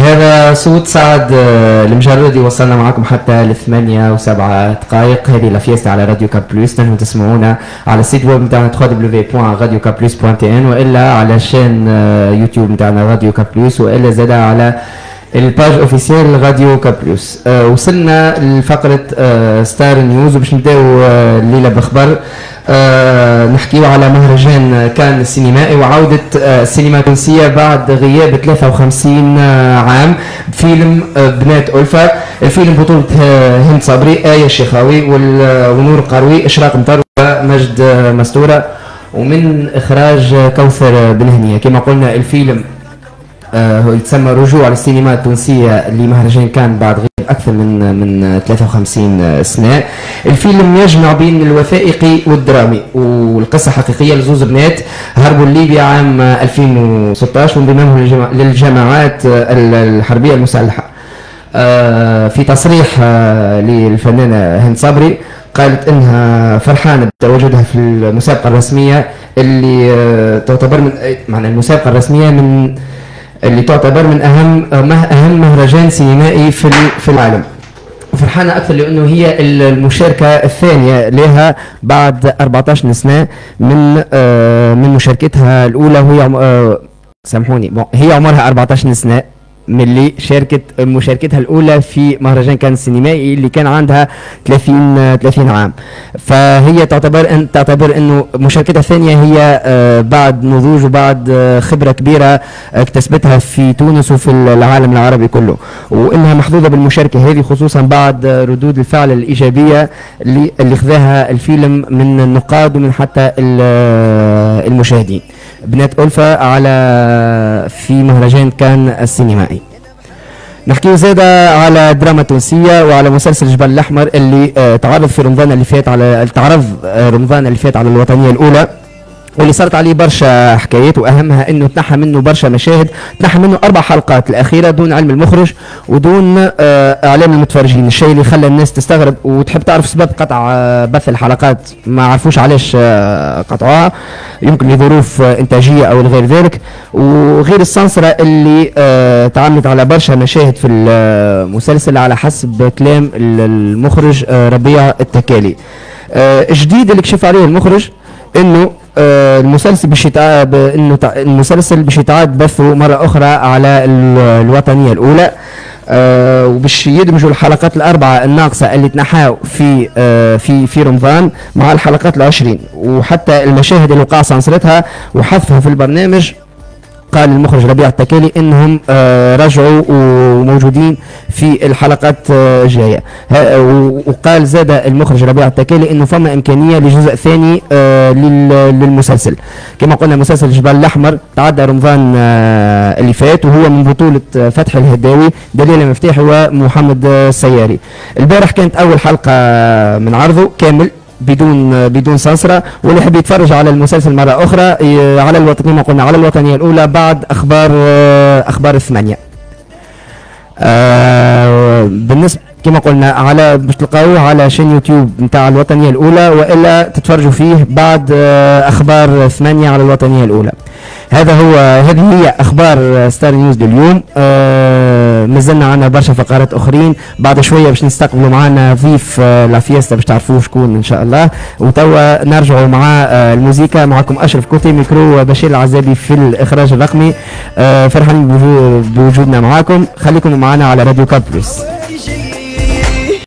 هذا صوت سعد المجردي. وصلنا معكم حتى ل 8:07. هذه لافيستا على راديو كاب بلوس. تنجموا تسمعونا على السيت ويب نتاعنا www.radiocaplus.tn والا على شان يوتيوب نتاعنا راديو كاب بلوس، والا زاد على الباج اوفيسيال راديو كابلوس. وصلنا لفقرة ستار نيوز، وباش نبداو الليلة بخبر نحكيو على مهرجان كان السينمائي وعودة السينما التونسية بعد غياب 53 عام. فيلم بنات ألفة، الفيلم بطولة هند صبري، آية الشيخاوي ونور قروي، إشراق مطر ومجد مستورة، ومن إخراج كوثر بن هنية. كما قلنا الفيلم هو يتسمى رجوع للسينما التونسية لمهرجان كان بعد غياب أكثر من 53 سنة. الفيلم يجمع بين الوثائقي والدرامي، والقصة حقيقية لزوز بنات هربوا لليبيا عام 2016 وانضمامهم للجماعات الحربية المسلحة. في تصريح للفنانة هند صبري قالت انها فرحانه بتواجدها في المسابقه الرسميه اللي تعتبر من المسابقه الرسميه اللي تعتبر من اهم مهرجان سينمائي في العالم. وفرحانه اكثر لانه هي المشاركه الثانيه لها بعد 14 سنه من مشاركتها الاولى، وهي سامحوني هي عمرها 14 سنه من اللي شاركت مشاركتها الاولى في مهرجان كان السينمائي اللي كان عندها 30 عام. فهي تعتبر انه مشاركتها الثانيه هي بعد نضوج وبعد خبره كبيره اكتسبتها في تونس وفي العالم العربي كله، وانها محظوظه بالمشاركه هذه خصوصا بعد ردود الفعل الايجابيه اللي خذاها الفيلم من النقاد ومن حتى المشاهدين. بنات ألفة في مهرجان كان السينمائي. نحكي زادة على دراما تونسية وعلى مسلسل جبل الأحمر اللي تعرض رمضان اللي فات على الوطنية الأولى، واللي صارت عليه برشا حكايات، واهمها انه تنحى منه برشا مشاهد، تنحى منه 4 حلقات الاخيره دون علم المخرج ودون اعلام المتفرجين، الشيء اللي خلى الناس تستغرب وتحب تعرف سبب قطع بث الحلقات. ما عرفوش علاش قطعوها، يمكن لظروف انتاجيه او لغير ذلك. وغير السنسره اللي تعاملت على برشا مشاهد في المسلسل على حسب كلام المخرج ربيع التكالي. الجديد اللي كشف عليه المخرج انه المسلسل باش يتعاد بثه مرة أخرى على الوطنية الأولى، وباش يدمجوا الحلقات ال4 الناقصة اللي تنحاو في رمضان مع الحلقات ال20، وحتى المشاهد اللي وقع سنسرتها وحذفها في البرنامج. قال المخرج ربيع التكالي انهم رجعوا وموجودين في الحلقات الجايه. وقال زاد المخرج ربيع التكالي انه فما امكانيه لجزء ثاني للمسلسل. كما قلنا مسلسل جبل الاحمر تعدى رمضان اللي فات، وهو من بطوله فتحي الهداوي، دليل المفتاحي ومحمد السياري. البارح كانت اول حلقه من عرضه كامل بدون سنسرة، واللي يحب يتفرج على المسلسل مرة أخرى على كما قلنا على الوطنية الأولى بعد أخبار 8. بالنسبة كما قلنا على باش تلقاوه على شان يوتيوب نتاع الوطنية الأولى، وإلا تتفرجوا فيه بعد أخبار 8 على الوطنية الأولى. هذه هي أخبار ستار نيوز لليوم. مازلنا عنا برشا فقرات أخرين، بعد شوية باش نستقبلوا معنا ضيف لافيستا باش تعرفوه شكون إن شاء الله. وتوا نرجعوا مع الموسيقى. معكم أشرف كوتي، ميكرو بشير العزابي في الإخراج الرقمي. فرحانين بوجودنا معاكم، خليكم معنا على راديو كاب بلوس.